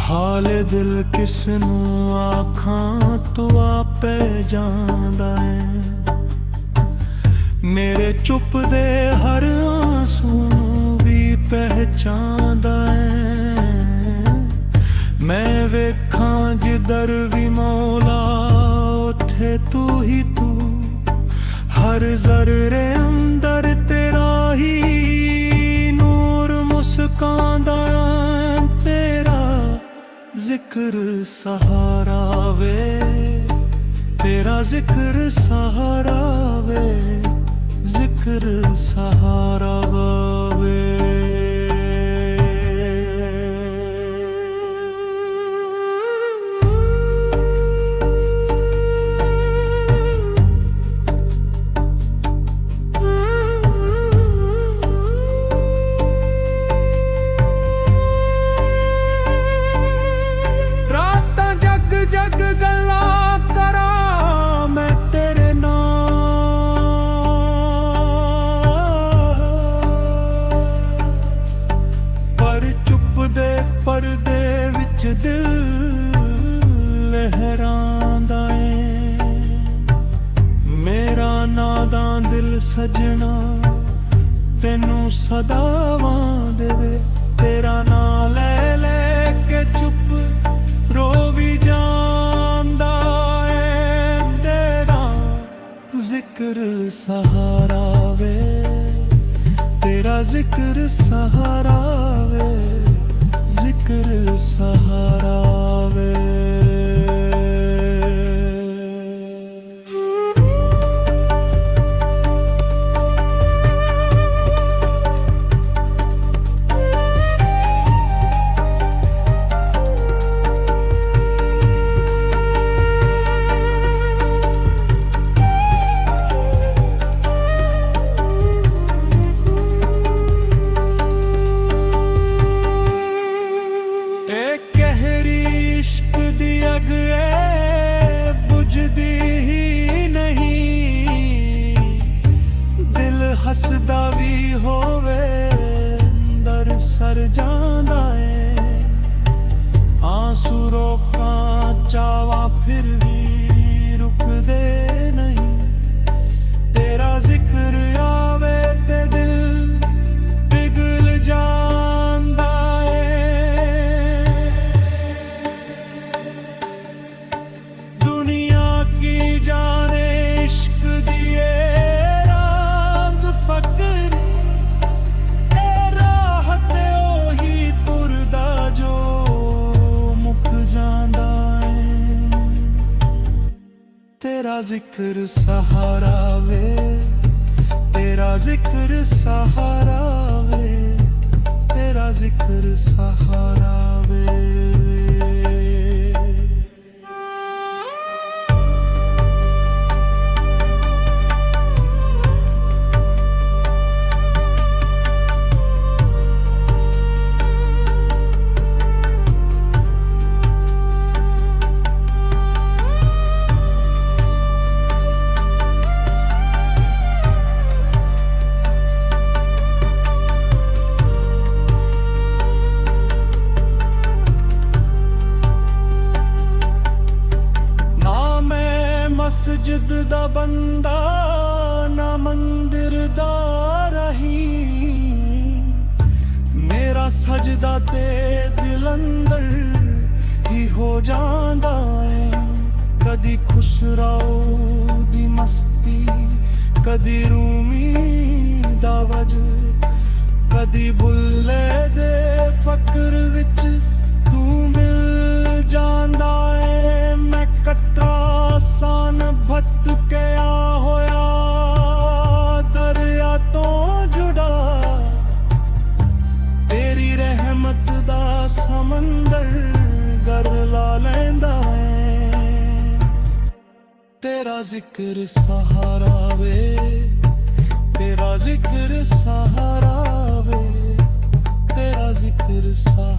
ਹਾਲੇ ਦਿਲ ਕਿਸ ਨੂੰ ਆਖਾਂ ਤੂੰ ਆਪੇ ਜਾਣਦਾ ਹੈ। ਮੇਰੇ ਚੁੱਪ ਦੇ ਹਰ ਆਂਸੂ ਨੂੰ ਵੀ ਪਹਿਚਾਨਦਾ ਹੈ। ਮੈਂ ਵੇਖਾਂ ਜਿੱਧਰ ਵੀ ਮੌਲਾ ਉੱਥੇ ਤੂੰ ਹੀ ਤੂੰ, ਹਰ ਜ਼ਰਰੇ ਅੰਦਰ ਤੇਰਾ ਹੀ ਨੂਰ ਮੁਸਕਾਂਦਾ। ਤੇਰਾ ਜ਼ਿਕਰ ਸਹਾਰਾ ਵੇ, ਤੇਰਾ ਜ਼ਿਕਰ ਸਹਾਰਾ ਵੇ, ਜ਼ਿਕਰ ਸਹਾਰਾ ਵੇ। ਪਰਦੇ ਵਿੱਚ ਦਿਲ ਲਹਿਰਾਂਦਾ ਏ। ਮੇਰਾ ਨਾਦਾਨ ਦਿਲ ਸਜਣਾ ਤੈਨੂੰ ਸਦਾਵਾਂ ਦੇਵੇ। ਤੇਰਾ ਨਾਂ ਲੈ ਲੈ ਕੇ ਚੁੱਪ ਰੋ ਵੀ ਜਾਂਦਾ ਏ। ਤੇਰਾ ਜ਼ਿਕਰ ਸਹਾਰਾ ਵੇ, ਤੇਰਾ ਜ਼ਿਕਰ ਸਹਾਰਾ ਵੇ, ਜ਼ਿਕਰ ਸਹਾਰਾ ਵੇ। ਹੱਸਦਾ ਵੀ ਹੋਵੇ ਅੰਦਰ ਸਰ ਜਾਂਦਾ ਏ। ਆਂਸੂ ਰੋਕਾਂ ਚਾਵਾਂ ਫਿਰ ਵੀ ਰੁਕਦੇ ਨਹੀਂ। ਤੇਰਾ ਜ਼ਿਕਰ ਆਵੇ ਤੇ ਦਿਲ ਪਿਘਲ ਜਾਂਦਾ ਏ। ਦੁਨੀਆ ਕੀ ਜਾਣੇ ਇਸ਼ਕ ਦੀਏ ਤੇਰਾ ਜ਼ਿਕਰ ਸਹਾਰਾ ਵੇ, ਤੇਰਾ ਜ਼ਿਕਰ ਸਹਾਰਾ ਵੇ, ਤੇਰਾ ਜ਼ਿਕਰ ਸਹਾਰਾ ਵੇ। ਮਸਜਿਦ ਦਾ ਬੰਦਾ ਨਾ ਮੰਦਿਰ ਦਾ ਰਹੀ। ਮੇਰਾ ਸਜਦਾ ਤੇ ਦਿਲ ਅੰਦਰ ਹੀ ਹੋ ਜਾਂਦਾ ਏ। ਕਦੀ ਖੁਸਰਾਓ ਦੀ ਮਸਤੀ, ਕਦੀ ਰੂਮੀ ਦਾ ਵਜਦ, ਕਦੀ ਬੁੱਲੇ ਦੇ ਫਕਰ ਵਿੱਚ ਤੂੰ ਮਿਲ ਜਾਂਦਾ ਏ। ਮੈਂ ਕਤਰਾ ਸਾਨ ਭਟਕਿਆ ਹੋਇਆ ਦਰਿਆ ਤੋਂ ਜੁੜਾ, ਤੇਰੀ ਰਹਿਮਤ ਦਾ ਸਮੁੰਦਰ ਗਰ ਲਾ ਲੈਂਦਾ ਏ। ਤੇਰਾ ਜ਼ਿਕਰ ਸਹਾਰਾ ਵੇ, ਤੇਰਾ ਜ਼ਿਕਰ ਸਹਾਰਾ ਵੇ, ਤੇਰਾ ਜ਼ਿਕਰ ਸਹਾਰਾ